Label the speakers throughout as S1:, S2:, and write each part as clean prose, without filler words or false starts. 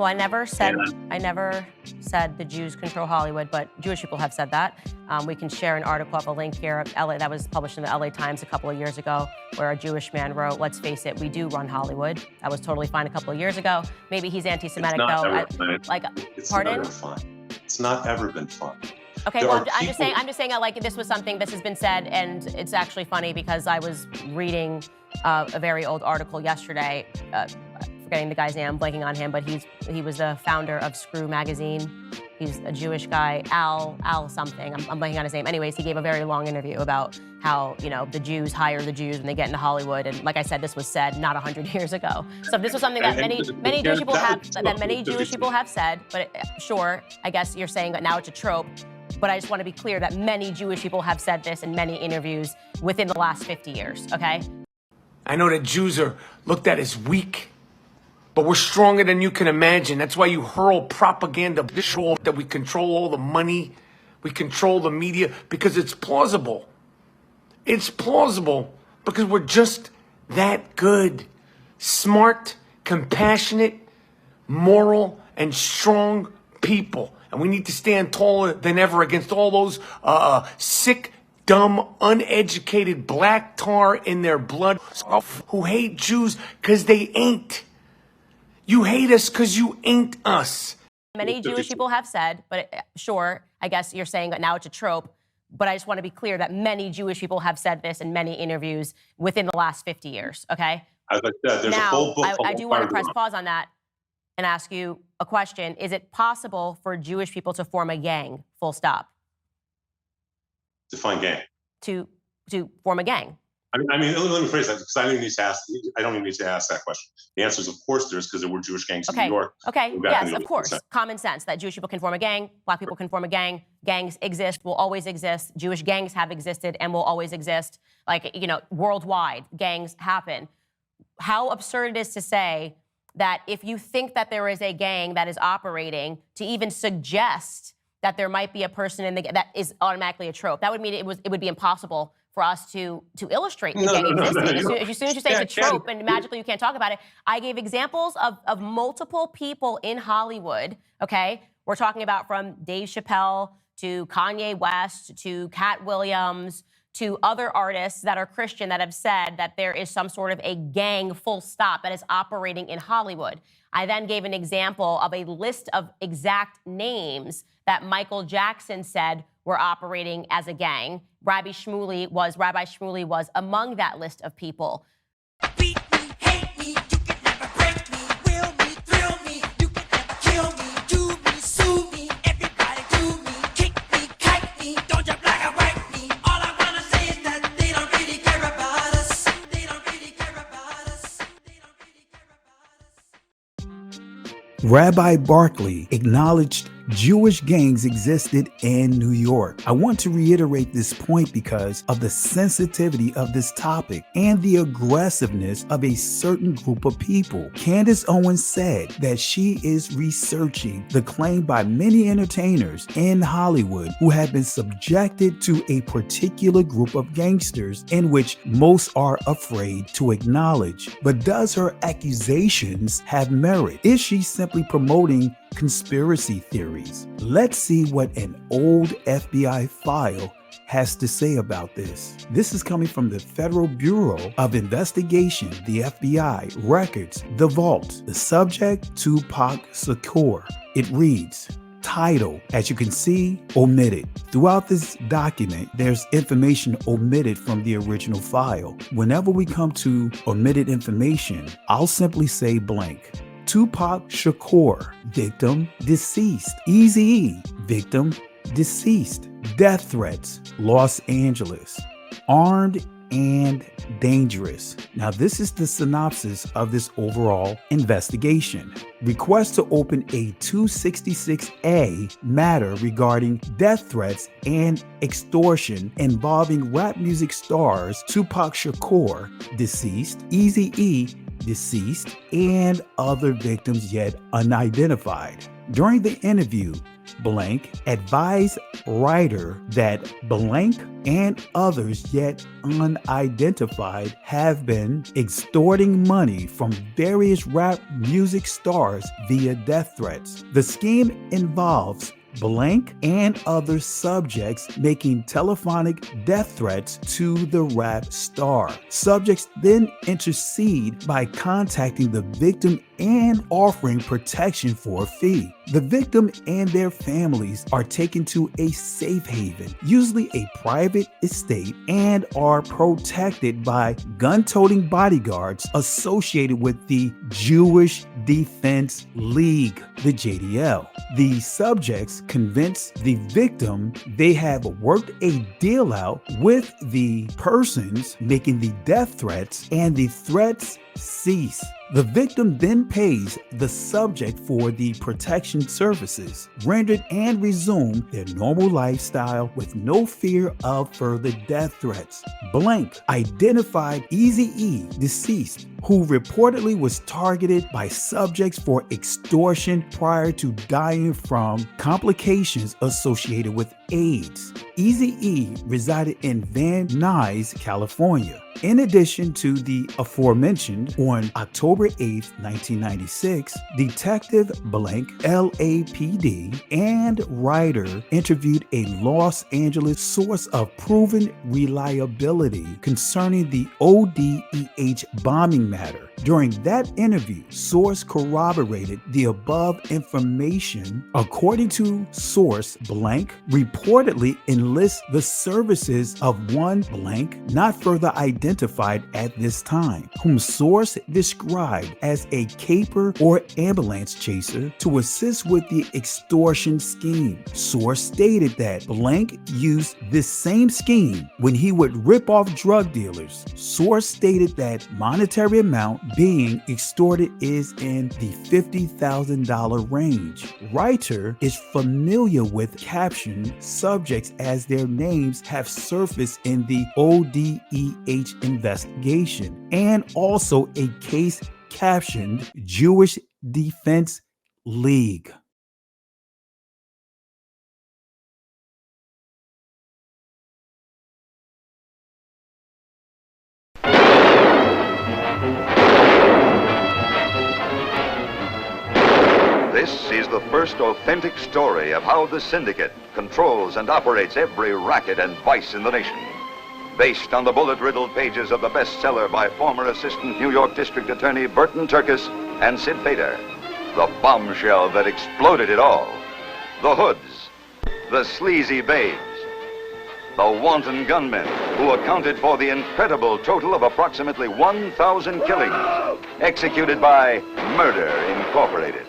S1: Well, I never said
S2: And
S1: the Jews control Hollywood, but Jewish people have said that. We can share an article of a link here, LA, that was published in the LA Times a couple of years ago, where a Jewish man wrote, "Let's face it, we do run Hollywood." That was totally fine a couple of years ago. Maybe he's anti-Semitic though.
S2: It's
S1: Pardon?
S2: never fun. It's not ever been fun.
S1: Okay, well, I'm just saying that like this was something that has been said, and it's actually funny because I was reading a very old article yesterday. Forgetting the guy's name, I'm blanking on him, but he was the founder of Screw magazine. He's a Jewish guy, Al something. I'm blanking on his name. Anyways, he gave a very long interview about how, you know, the Jews hire the Jews when they get into Hollywood. And like I said, this was said not 100 years ago. So this was something that many Jewish people have said, but sure, I guess you're saying that now it's a trope. But I just want to be clear that many Jewish people have said this in many interviews within the last 50 years, okay?
S3: I know that Jews are looked at as weak, but we're stronger than you can imagine. That's why you hurl propaganda that we control all the money, we control the media, because it's plausible. It's plausible because we're just that good. Smart, compassionate, moral, and strong people. And we need to stand taller than ever against all those sick, dumb, uneducated black tar in their blood who hate Jews because they ain't. You hate us because you ain't us.
S1: Many Jewish people have said, but sure, I guess you're saying that now it's a trope, but I just want to be clear that many Jewish people have said this in many interviews within the last 50 years, okay?
S2: As I said, there's a whole book.
S1: I do want to press pause on that and ask you a question. Is it possible for Jewish people to form a gang, full stop?
S2: Define gang.
S1: To form a gang.
S2: I mean, let me phrase that because I don't even need to ask that question. The answer is, of course, there's, because there were Jewish gangs in New York.
S1: Okay, yes, of course. Common sense that Jewish people can form a gang, black people can form a gang. Gangs exist, will always exist. Jewish gangs have existed and will always exist. Like, you know, worldwide, gangs happen. How absurd it is to say that if you think that there is a gang that is operating, to even suggest that there might be a person in the that is automatically a trope. That would mean it would be impossible for us to illustrate the gang existence. As soon as you say it's a trope and magically you can't talk about it, I gave examples of multiple people in Hollywood, okay? We're talking about from Dave Chappelle to Kanye West to Cat Williams to other artists that are Christian that have said that there is some sort of a gang, full stop, that is operating in Hollywood. I then gave an example of a list of exact names that Michael Jackson said were operating as a gang. Rabbi Shmuley was among that list of people.
S4: Beat me, hate me, you can never break me. Will me, thrill me, you can never kill me. Do me, sue me, everybody do me. Kick me, kite me, don't you black and white me. All I wanna say is that they don't really care about us. They don't really care about us. They don't really care about us.
S5: Rabbi Barkley acknowledged Jewish gangs existed in New York. I want to reiterate this point because of the sensitivity of this topic and the aggressiveness of a certain group of people. Candace Owens said that she is researching the claim by many entertainers in Hollywood who have been subjected to a particular group of gangsters in which most are afraid to acknowledge. But does her accusations have merit? Is she simply promoting conspiracy theories? Let's see what an old FBI file has to say about this. This is coming from the Federal Bureau of Investigation, the FBI, records, the vault. The subject, Tupac Shakur. It reads, title, as you can see, omitted. Throughout this document, there's information omitted from the original file. Whenever we come to omitted information, I'll simply say blank. Tupac Shakur, victim, deceased. Eazy-E, victim, deceased. Death threats, Los Angeles. Armed and dangerous. Now, this is the synopsis of this overall investigation. Request to open a 266A matter regarding death threats and extortion involving rap music stars Tupac Shakur, deceased, Eazy-E, deceased, and other victims yet unidentified. During the interview, blank advised writer that blank and others yet unidentified have been extorting money from various rap music stars via death threats. The scheme involves blank and other subjects making telephonic death threats to the rap star. Subjects then intercede by contacting the victim and offering protection for a fee. The victim and their families are taken to a safe haven, usually a private estate, and are protected by gun-toting bodyguards associated with the Jewish Defense League, the JDL. The subjects convince the victim they have worked a deal out with the persons making the death threats, and the threats cease. The victim then pays the subject for the protection services rendered and resume their normal lifestyle with no fear of further death threats. Blank identified Eazy-E, deceased, who reportedly was targeted by subjects for extortion prior to dying from complications associated with AIDS. Eazy-E resided in Van Nuys, California. In addition to the aforementioned, on October 8, 1996, Detective Blank LAPD and writer interviewed a Los Angeles source of proven reliability concerning the ODEH bombing matter. During that interview, source corroborated the above information. According to source, Blank reportedly enlists the services of one blank, not further identified at this time, whom source described as a caper or ambulance chaser to assist with the extortion scheme. Source stated that Blank used this same scheme when he would rip off drug dealers. Source stated that monetary amount being extorted is in the $50,000 range. Writer is familiar with captioned subjects as their names have surfaced in the ODEH investigation, and also a case captioned Jewish Defense League.
S6: This is the first authentic story of how the syndicate controls and operates every racket and vice in the nation. Based on the bullet-riddled pages of the bestseller by former Assistant New York District Attorney Burton Turkis and Sid Fader, the bombshell that exploded it all, the hoods, the sleazy babes, the wanton gunmen who accounted for the incredible total of approximately 1,000 killings executed by Murder Incorporated.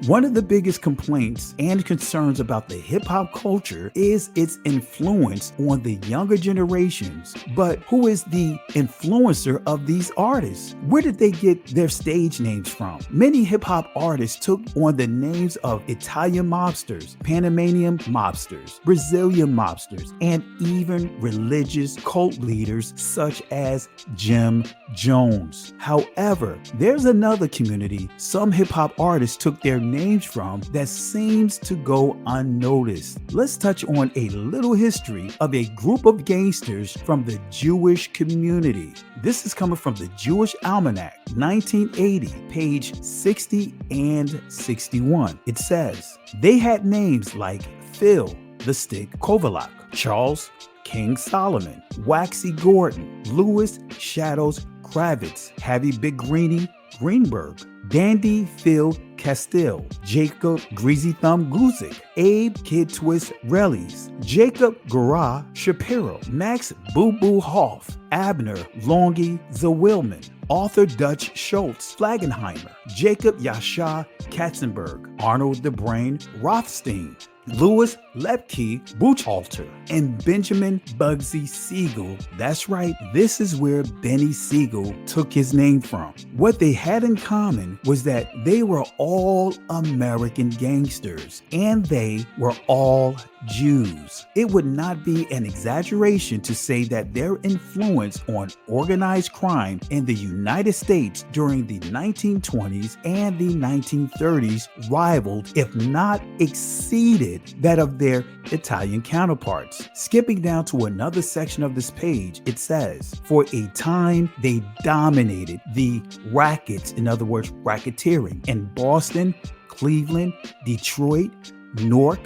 S5: One of the biggest complaints and concerns about the hip-hop culture is its influence on the younger generations. But who is the influencer of these artists? Where did they get their stage names from? Many hip-hop artists took on the names of Italian mobsters, Panamanian mobsters, Brazilian mobsters, and even religious cult leaders such as Jim Jones. However, there's another community some hip-hop artists took their names from that seems to go unnoticed. Let's touch on a little history of a group of gangsters from the Jewish community. This is coming from the Jewish Almanac, 1980, page 60 and 61. It says, they had names like Phil the Stick Kovalak, Charles King Solomon, Waxy Gordon, Louis Shadows Kravitz, Heavy Big Greenie Greenberg, Dandy Phil Castile, Jacob Greasy Thumb Guzik, Abe Kid Twist Rellies, Jacob Garah Shapiro, Max Boo Boo Hoff, Abner Longy Zawilman, Arthur Dutch Schultz Flagenheimer, Jacob Yasha Katzenberg, Arnold the Brain Rothstein, Louis Lepke Buchalter, and Benjamin Bugsy Siegel. That's right, this is where Benny Siegel took his name from. What they had in common was that they were all American gangsters, and they were all Jews. It would not be an exaggeration to say that their influence on organized crime in the United States during the 1920s and the 1930s rivaled, if not exceeded, that of their Italian counterparts. Skipping down to another section of this page, it says, for a time they dominated the rackets, in other words, racketeering, in Boston, Cleveland, Detroit, Newark,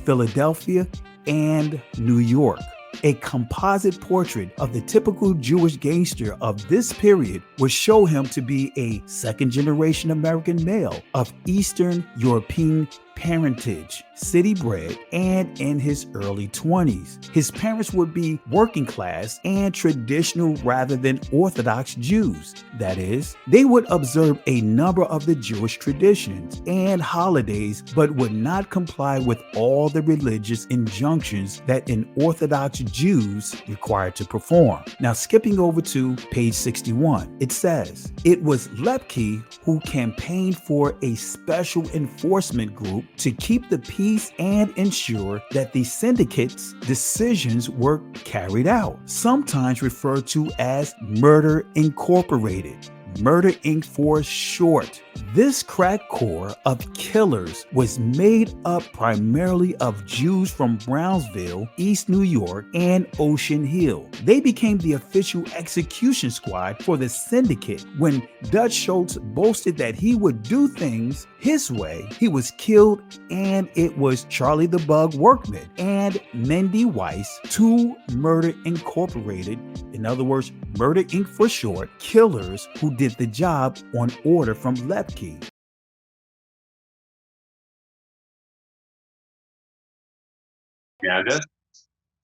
S5: Philadelphia, and New York. A composite portrait of the typical Jewish gangster of this period would show him to be a second-generation American male of Eastern European parentage, city-bred, and in his early 20s. His parents would be working class and traditional rather than Orthodox Jews. That is, they would observe a number of the Jewish traditions and holidays, but would not comply with all the religious injunctions that an Orthodox Jews required to perform. Now, skipping over to page 61, it says, it was Lepke who campaigned for a special enforcement group to keep the peace and ensure that the syndicate's decisions were carried out, sometimes referred to as Murder Incorporated. Murder Inc. for short. This crack corps of killers was made up primarily of Jews from Brownsville, East New York, and Ocean Hill. They became the official execution squad for the syndicate. When Dutch Schultz boasted that he would do things his way, he was killed, and it was Charlie the Bug Workman and Mendy Weiss, two Murder Incorporated, in other words, Murder Inc. for short, killers who did the job on order from Lepke.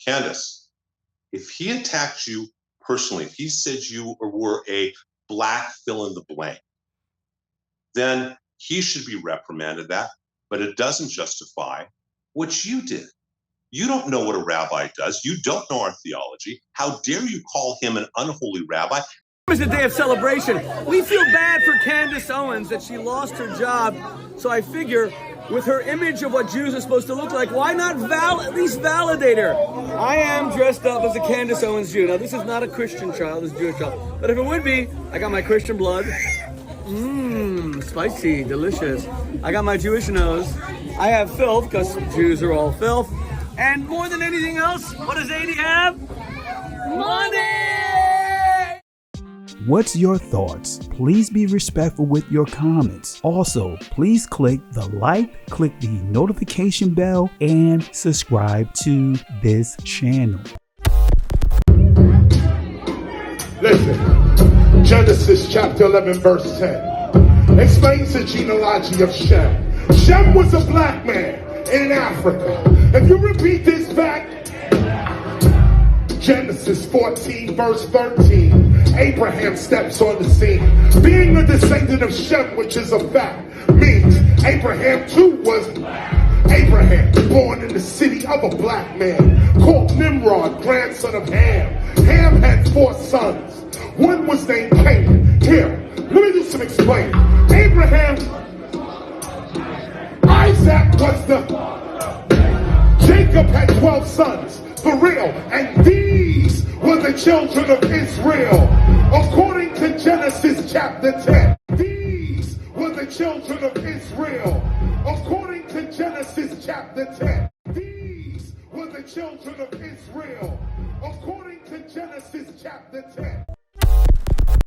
S2: Candace, if he attacked you personally, if he said you were a black fill in the blank, then he should be reprimanded that, but it doesn't justify what you did. You don't know what a rabbi does. You don't know our theology. How dare you call him an unholy rabbi?
S7: It's a day of celebration. We feel bad for Candace Owens that she lost her job. So I figure with her image of what Jews are supposed to look like, why not at least validate her? I am dressed up as a Candace Owens Jew. Now, this is not a Christian child, it's a Jewish child. But if it would be, I got my Christian blood. Spicy, delicious. I got my Jewish nose. I have filth, because Jews are all filth. And more than anything else, what does 80 have? Money!
S5: What's your thoughts? Please be respectful with your comments. Also, please click the like, click the notification bell, and subscribe to this channel.
S8: Listen, Genesis chapter 11 verse 10 explains the genealogy of Shem. Shem was a black man in Africa. If you repeat this back, Genesis 14 verse 13, Abraham steps on the scene. Being a descendant of Shem, which is a fact, means Abraham too was Abraham, born in the city of a black man called Nimrod, grandson of Ham. Ham had 4 sons. One was named Canaan. Here, let me do some explaining. Abraham, Isaac was Jacob had 12 sons, for real, and these were the children of Israel. According to Genesis chapter 10, these were the children of Israel. According to Genesis chapter 10, these were the children of Israel. According to Genesis chapter 10.